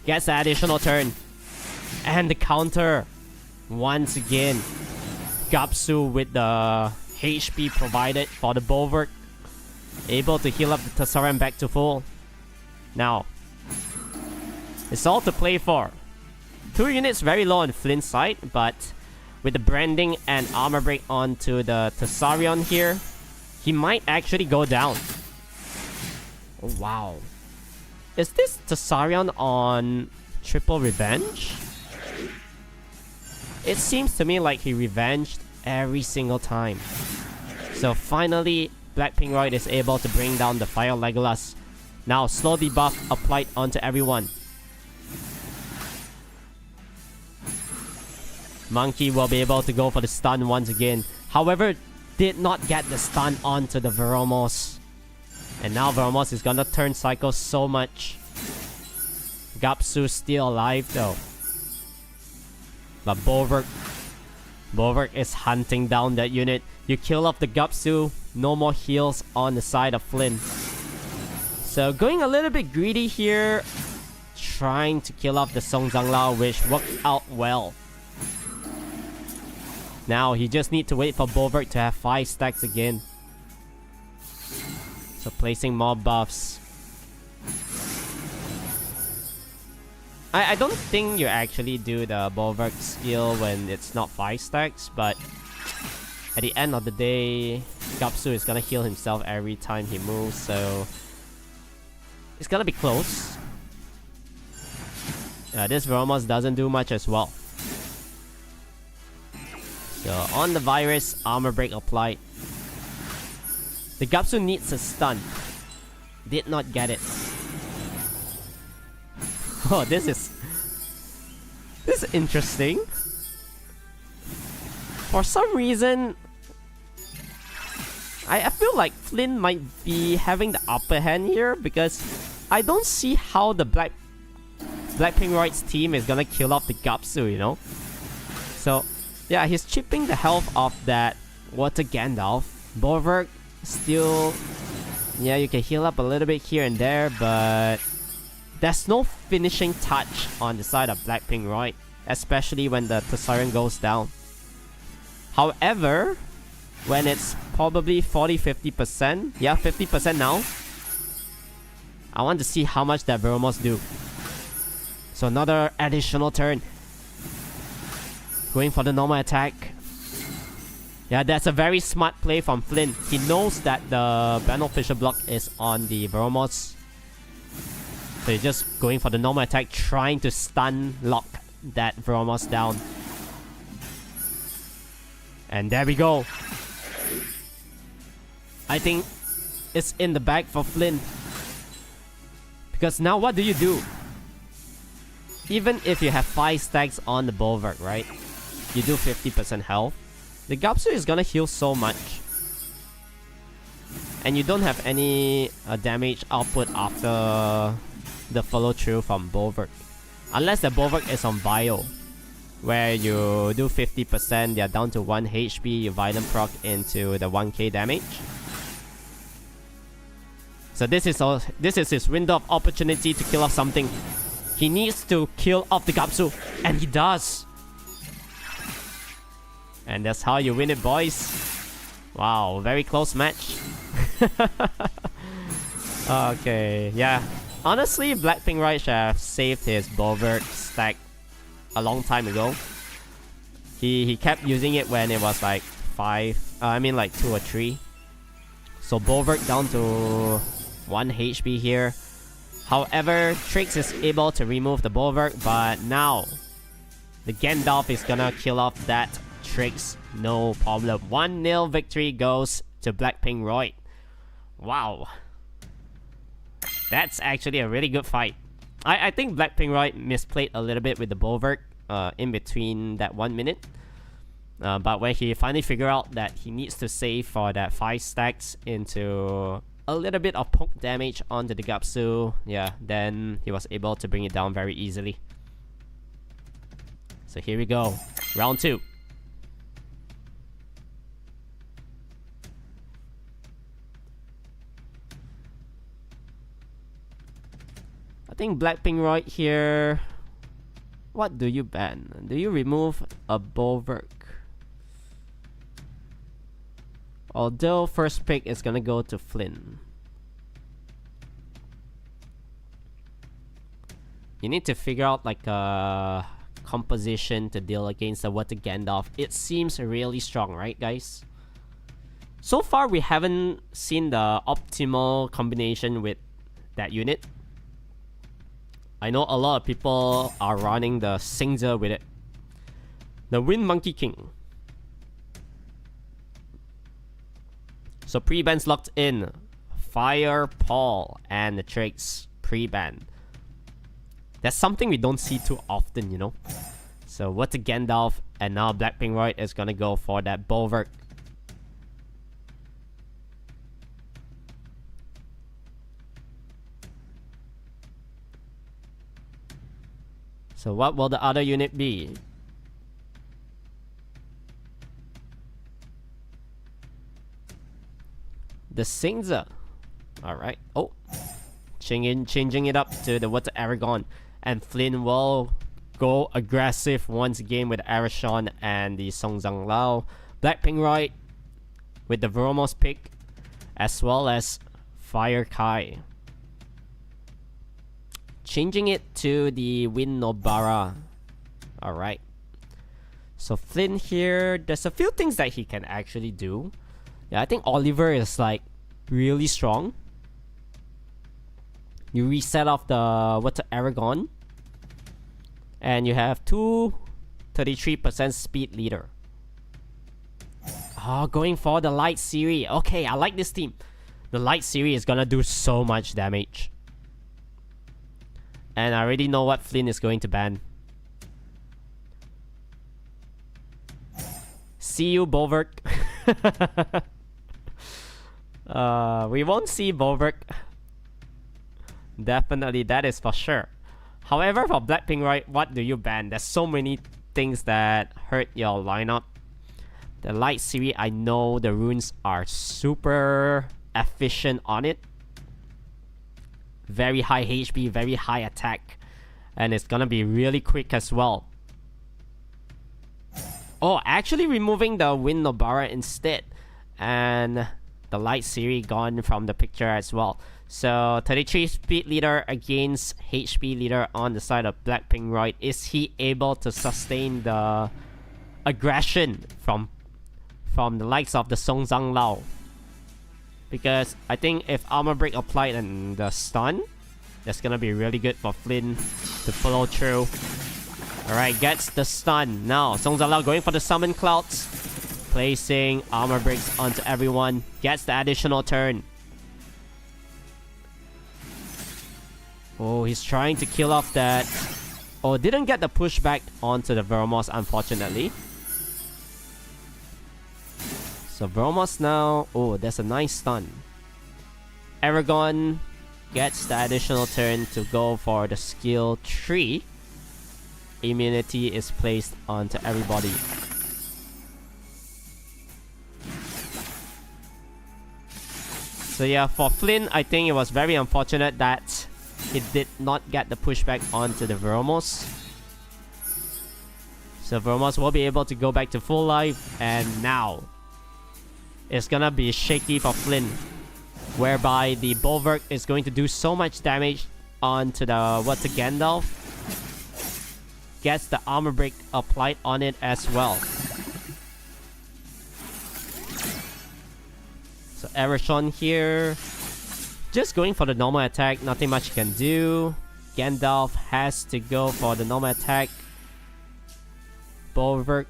Gets the additional turn. And the counter. Once again, Gapsu with the HP provided for the Bulwark, able to heal up the Tessarion back to full. Now, it's all to play for. 2 units very low on Flynn's side, but with the branding and armor break onto the Tessarion here, he might actually go down. Oh, wow. Is this Tessarion on triple revenge? It seems to me like he revenged every single time. So finally, Blackpink Royd is able to bring down the Fire Legolas. Now, slow debuff applied onto everyone. Monkey will be able to go for the stun once again. However, did not get the stun onto the Veromos. And now Veromos is gonna turn Psycho so much. Gapsu still alive though. But Bulwark is hunting down that unit. You kill off the Gapsu, no more heals on the side of Flynn. So going a little bit greedy here, trying to kill off the Song Zhanglao, which worked out well. Now he just need to wait for Bulwark to have 5 stacks again. So placing more buffs. I don't think you actually do the Bulwark skill when it's not 5 stacks, but at the end of the day, Gapsu is gonna heal himself every time he moves, so it's gonna be close. This Veromos doesn't do much as well. So on the virus, armor break applied. The Gapsu needs a stun. Did not get it. Oh, this is interesting. For some reason, I feel like Flynn might be having the upper hand here because I don't see how the Blackpink Royd's team is gonna kill off the Gapsu, you know? So, yeah, he's chipping the health of that Water Gandalf. Bulwark still... Yeah, you can heal up a little bit here and there, but... there's no finishing touch on the side of Blackpink Royd, especially when the Tessarion goes down. However, when it's probably 40-50%, yeah, 50% now, I want to see how much that Veromos do. So another additional turn. Going for the normal attack. Yeah, that's a very smart play from Flynn. He knows that the Beneficial Block is on the Veromos. So he's just going for the normal attack, trying to stun lock that Veromos down. And there we go. I think it's in the bag for Flynn. Because now what do? Even if you have 5 stacks on the Bulwark, right? You do 50% health. The Gapsu is gonna heal so much. And you don't have any damage output after the follow through from Bulwark. Unless the Bulwark is on Bio, where you do 50%, they're down to 1 HP, you Violent proc into the 1k damage. So this is his window of opportunity to kill off something. He needs to kill off the Gapsu, and he does. And that's how you win it, boys. Wow, very close match. Okay, yeah. Honestly, Blackpink Royd should have saved his Bulwark stack a long time ago. He kept using it when it was like 2 or 3. So Bulwark down to 1 HP here. However, Trix is able to remove the Bulwark, but now the Gandalf is gonna kill off that Trix, no problem. 1-0 victory goes to Blackpink Royd. Wow. That's actually a really good fight. I think Blackpink Royd misplayed a little bit with the Bulwark in between that 1 minute. But when he finally figured out that he needs to save for that 5 stacks into a little bit of poke damage onto the Gapsu, yeah, then he was able to bring it down very easily. So here we go. Round 2. I think Blackpink Royd here What do you ban? Do you remove a Bulwark? Although first pick is gonna go to Flynn. You need to figure out like a composition to deal against the Water Gandalf. It seems really strong, right guys? So far we haven't seen the optimal combination with that unit. I know a lot of people are running the Singza with it. The Wind Monkey King. So pre-ban's locked in. Fire, Paul, and the Tricks pre-ban. That's something we don't see too often, you know. So what's a Gandalf, and now Blackpink Royd is gonna go for that Bulwark. So what will the other unit be? The Singza. Alright. Oh. Changing it up to the Water Aragon. And Flynn will go aggressive once again with Arashon and the Songzang Lao. Blackpink Royd with the Veromos pick, as well as Fire Kai. Changing it to the Wind Nobara. Alright. So Flynn here, there's a few things that he can actually do. Yeah, I think Oliver is like really strong. You reset off the Water Aragon. And you have two 33% speed leader. Oh, going for the Light Series. Okay, I like this team. The Light Series is gonna do so much damage. And I already know what Flynn is going to ban. See you, Bulwark. We won't see Bulwark. Definitely, that is for sure. However, for Blackpink Royd, what do you ban? There's so many things that hurt your lineup. The Light Series, I know the runes are super efficient on it. Very high HP, very high attack. And it's gonna be really quick as well. Oh, actually removing the Wind Nobara instead. And the Light Series gone from the picture as well. So 33 speed leader against HP leader on the side of Blackpink Royd. Is he able to sustain the aggression from the likes of the Songzang Lao? Because I think if Armor Break applied and the stun, that's gonna be really good for Flynn to follow through. Alright, gets the stun. Now Songzang Lao going for the Summon Clouds. Placing Armor Breaks onto everyone. Gets the additional turn. Oh, he's trying to kill off that. Oh, didn't get the pushback onto the Veromos, unfortunately. So Veromos now. Oh, there's a nice stun. Aragon gets the additional turn to go for the skill 3. Immunity is placed onto everybody. So yeah, for Flynn, I think it was very unfortunate that it did not get the pushback onto the Veromos. So Veromos will be able to go back to full life. And now it's gonna be shaky for Flynn, whereby the Bulwark is going to do so much damage onto the Water Gandalf. Gets the Armor Break applied on it as well. So Arashon here, just going for the normal attack, nothing much can do. Gandalf has to go for the normal attack. Bulwark,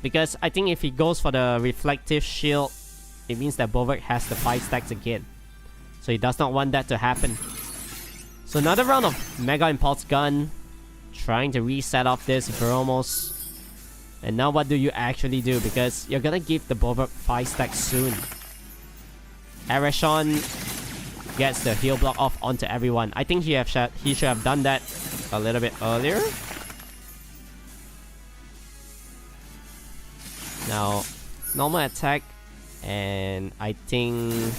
because I think if he goes for the reflective shield, it means that Bulwark has the 5 stacks again. So he does not want that to happen. So another round of Mega Impulse Gun, trying to reset off this Veromos. And now what do you actually do? Because you're gonna give the Bulwark 5 stacks soon. Arashon gets the heal block off onto everyone. I think he should have done that a little bit earlier. Now, normal attack, and I think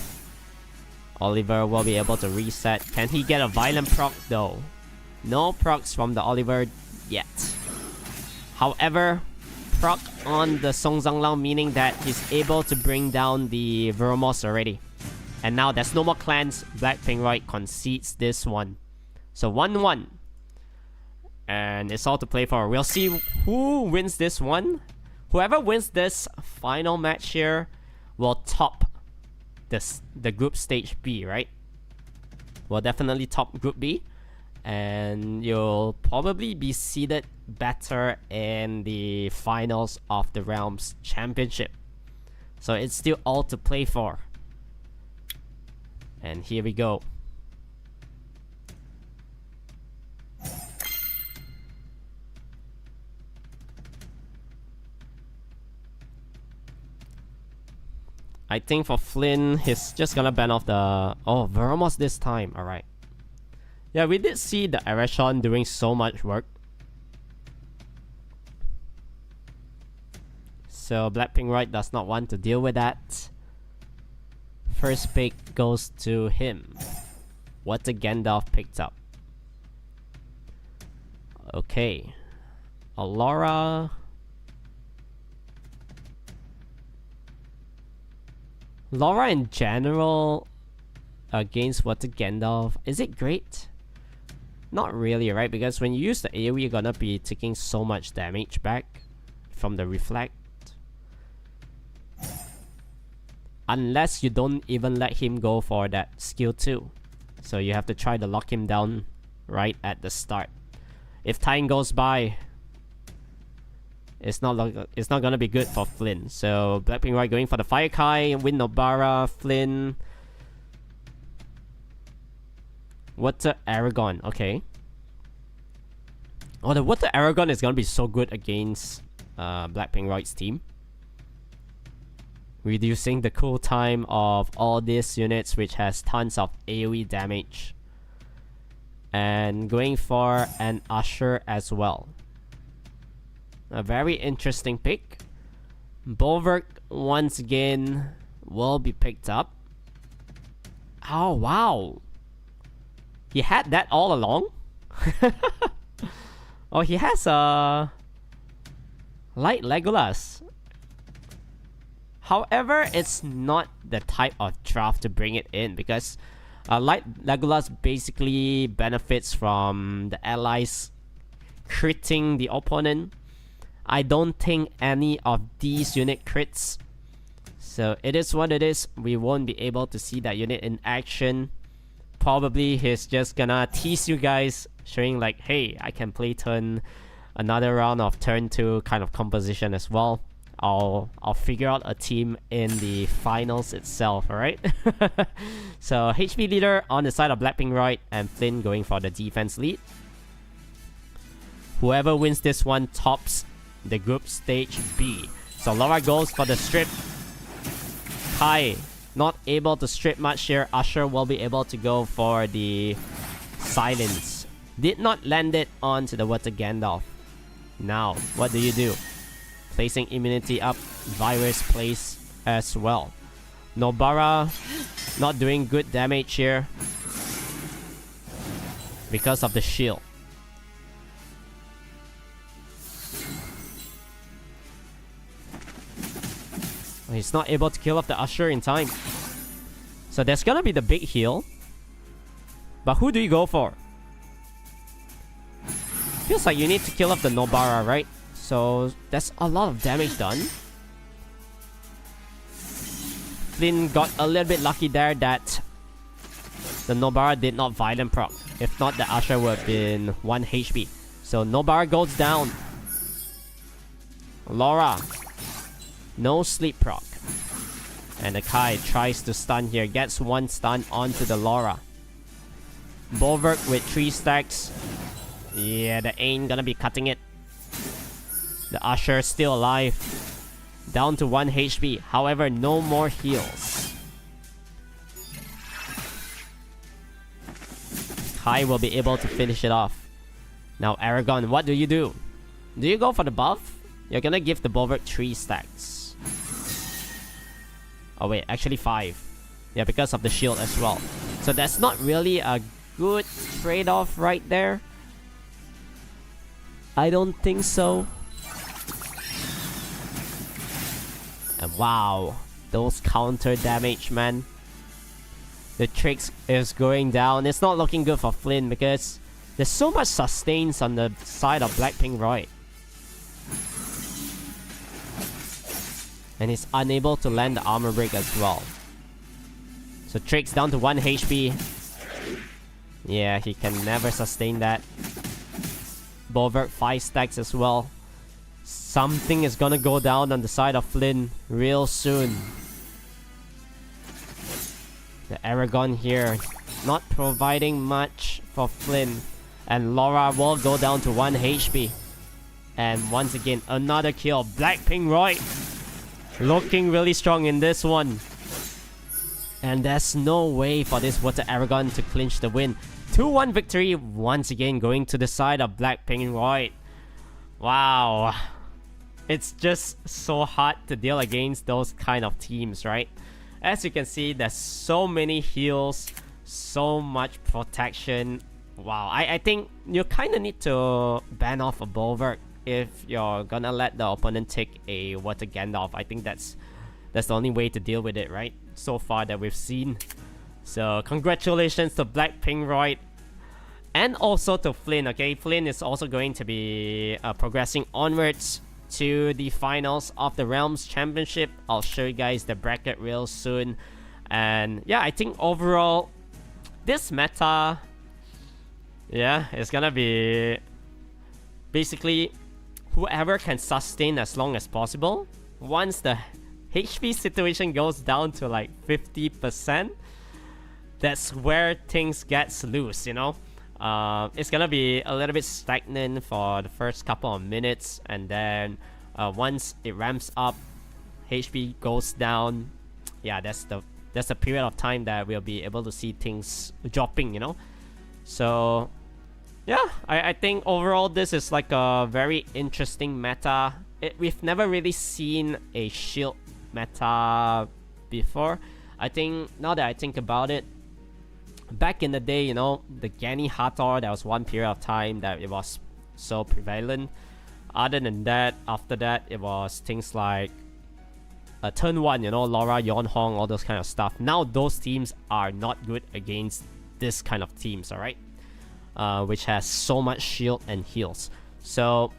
Oliver will be able to reset. Can he get a violent proc though? No procs from the Oliver. yet. However, proc on the Songzhanglao, meaning that he's able to bring down the Veromos already. And now there's no more clans. Blackpink Right concedes this one. So 1-1. And it's all to play for. We'll see who wins this one. Whoever wins this final match here will top the group stage B, right? Will definitely top group B. And you'll probably be seeded better in the finals of the Realms Championship. So it's still all to play for. And here we go. I think for Flynn, he's just gonna ban off the... Oh, Veromos this time. Alright. Yeah, we did see the Ereshon doing so much work. So Blackpink Right does not want to deal with that. First pick goes to him. What the Gandalf picked up. Okay. Allura. Laura in general against What the Gandalf, is it great? Not really, right? Because when you use the AoE, you're gonna be taking so much damage back from the reflect. Unless you don't even let him go for that skill 2. So you have to try to lock him down right at the start. If time goes by, it's not gonna be good for Flynn. So Blackpink Right going for the Fire Kai, win Nobara, Flynn. Water Aragon, okay. Oh, the Water Aragon is gonna be so good against Blackpink Right's team. Reducing the cool time of all these units, which has tons of AoE damage. And going for an Usher as well. A very interesting pick. Bulwark once again will be picked up. Oh, wow. He had that all along? Oh, he has a Light Legolas. However, it's not the type of draft to bring it in because Light Legolas basically benefits from the allies critting the opponent. I don't think any of these unit crits. So it is what it is. We won't be able to see that unit in action. Probably he's just gonna tease you guys, showing like, hey, I can play turn another round of turn 2 kind of composition as well. I'll figure out a team in the finals itself, alright? So HP leader on the side of Blackpink Right and Flynn going for the defense lead. Whoever wins this one tops the group stage B. So Laura goes for the strip. Kai not able to strip much here. Usher will be able to go for the silence. Did not land it onto the Water Gandalf. Now, what do you do? Placing immunity up. Virus place as well. Nobara not doing good damage here because of the shield. He's not able to kill off the Usher in time. So there's gonna be the big heal. But who do you go for? Feels like you need to kill off the Nobara, right? So that's a lot of damage done. Flynn got a little bit lucky there that the Nobara did not violent proc. If not, the Usher would have been 1 HP. So Nobara goes down. Laura. No sleep proc. And the Kai tries to stun here. Gets 1 stun onto the Laura. Bulwark with 3 stacks. Yeah, they ain't gonna be cutting it. The Usher still alive. Down to 1 HP. However, no more heals. Kai will be able to finish it off. Now Aragon, what do? Do you go for the buff? You're gonna give the Bulwark 3 stacks. Oh wait, actually 5. Yeah, because of the shield as well. So that's not really a good trade-off right there. I don't think so. And wow, those counter damage, man. The tricks is going down. It's not looking good for Flynn because there's so much sustains on the side of Blackpink Roy. And he's unable to land the armor break as well. So Tricks down to 1 HP. Yeah, he can never sustain that. Bulwark 5 stacks as well. Something is gonna go down on the side of Flynn real soon. The Aragon here not providing much for Flynn. And Laura will go down to 1 HP. And once again, another kill. Blackpink Roy looking really strong in this one. And there's no way for this Water Aragon to clinch the win. 2-1 victory once again going to the side of Blackpink Roy. Wow. It's just so hard to deal against those kind of teams, right? As you can see, there's so many heals, so much protection. Wow, I think you kind of need to ban off a Bulwark if you're gonna let the opponent take a Water Gandalf. I think that's the only way to deal with it, right? So far that we've seen. So congratulations to Blackpink Roy. And also to Flynn, okay? Flynn is also going to be progressing onwards to the finals of the Realms Championship. I'll show you guys the bracket real soon. And yeah, I think overall, this meta, yeah, it's gonna be basically whoever can sustain as long as possible. Once the HP situation goes down to like 50%, that's where things gets loose, you know? It's gonna be a little bit stagnant for the first couple of minutes, and then once it ramps up, HP goes down. Yeah, that's the period of time that we'll be able to see things dropping, you know? So yeah, I think overall this is like a very interesting meta. We've never really seen a shield meta before. I think now that I think about it, back in the day, you know, the Gani Hathor, there was one period of time that it was so prevalent. Other than that, after that, it was things like turn 1, you know, Laura, Yon Hong, all those kind of stuff. Now those teams are not good against this kind of teams, alright? Which has so much shield and heals. So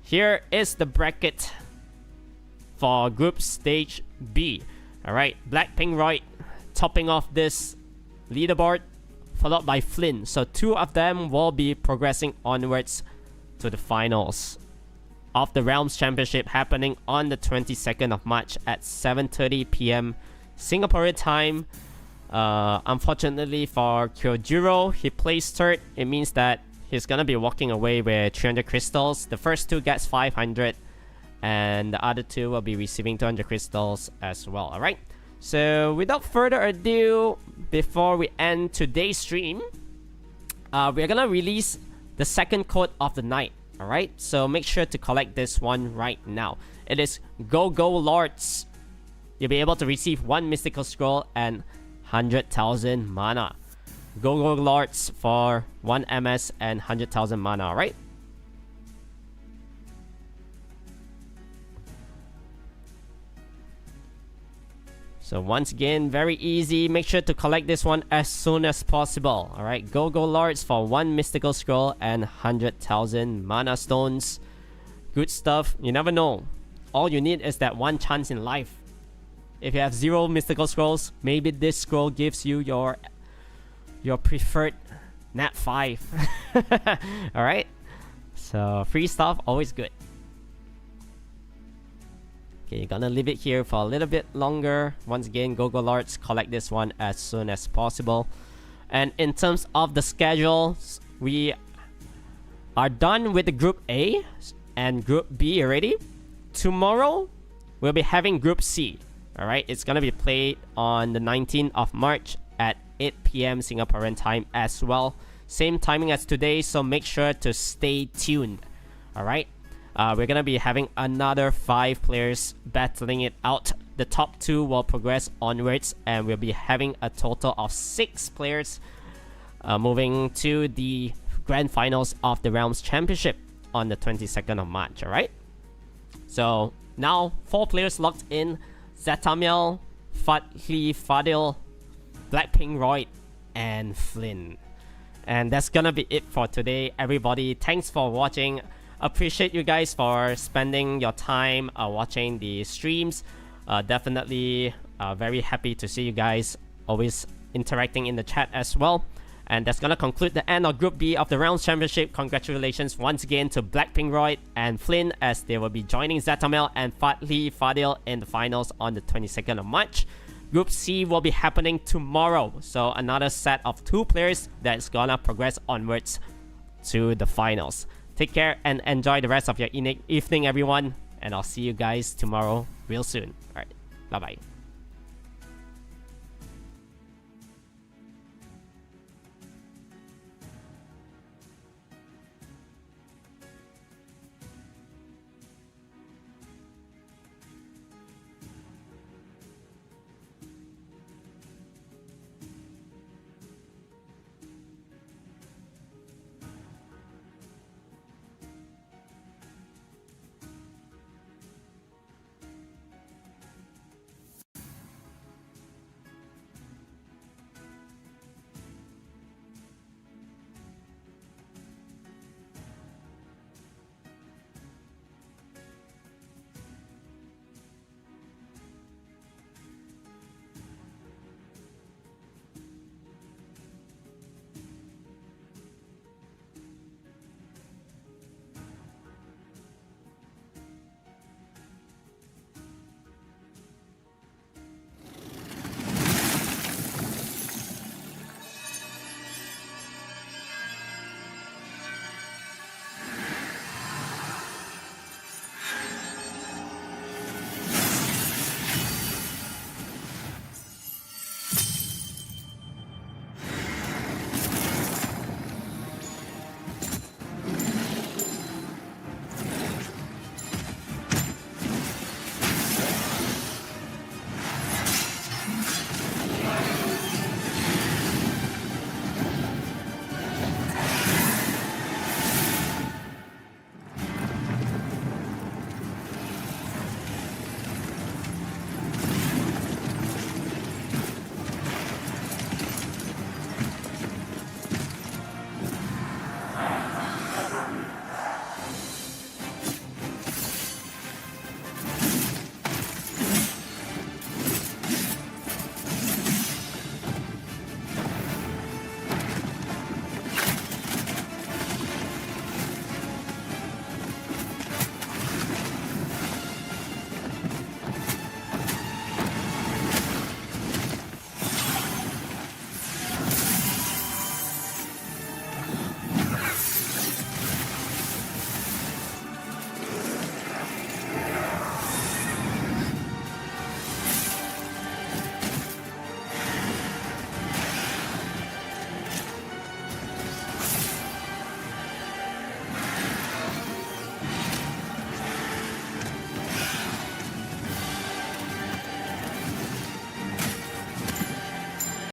here is the bracket for Group Stage B. Alright, Blackpink Roy topping off this leaderboard, followed by Flynn. So 2 of them will be progressing onwards to the finals of the Realms Championship happening on the 22nd of March at 7:30 p.m. Singaporean time. Unfortunately for Kyojiro, he placed 3rd. It means that he's gonna be walking away with 300 crystals. The first 2 gets 500, and the other 2 will be receiving 200 crystals as well. Alright, so without further ado, before we end today's stream, we're gonna release the second code of the night. Alright, so make sure to collect this one right now. It is Go Go Lords. You'll be able to receive 1 mystical scroll and 100,000 mana. Go Go Lords for 1 MS and 100,000 mana, alright? So once again, very easy. Make sure to collect this one as soon as possible. Alright, Go Go Lords for 1 mystical scroll and 100,000 mana stones. Good stuff. You never know. All you need is that one chance in life. If you have 0 mystical scrolls, maybe this scroll gives you your preferred Nat 5. Alright? So free stuff, always good. Okay, you're gonna leave it here for a little bit longer. Once again, Go Go Lords, collect this one as soon as possible. And in terms of the schedules, we are done with the Group A and Group B already. Tomorrow, we'll be having Group C. Alright, it's gonna be played on the 19th of March at 8 p.m. Singaporean time as well. Same timing as today, so make sure to stay tuned. Alright, we're gonna be having another 5 players battling it out. The top 2 will progress onwards, and we'll be having a total of 6 players moving to the grand finals of the Realms Championship. on the 22nd of March, alright? So now 4 players locked in: Zetamel, Fadli Fadil, Blackpink Roy, and Flynn. And that's gonna be it for today, everybody. Thanks for watching. Appreciate you guys for spending your time watching the streams. Definitely very happy to see you guys always interacting in the chat as well. And that's gonna conclude the end of Group B of the Rounds Championship. Congratulations once again to Blackpink Roy and Flynn, as they will be joining Zetamel and Fadli Fadil in the finals on the 22nd of March. Group C will be happening tomorrow, so another set of 2 players that's gonna progress onwards to the finals. Take care and enjoy the rest of your evening, everyone, and I'll see you guys tomorrow real soon. Alright, bye bye.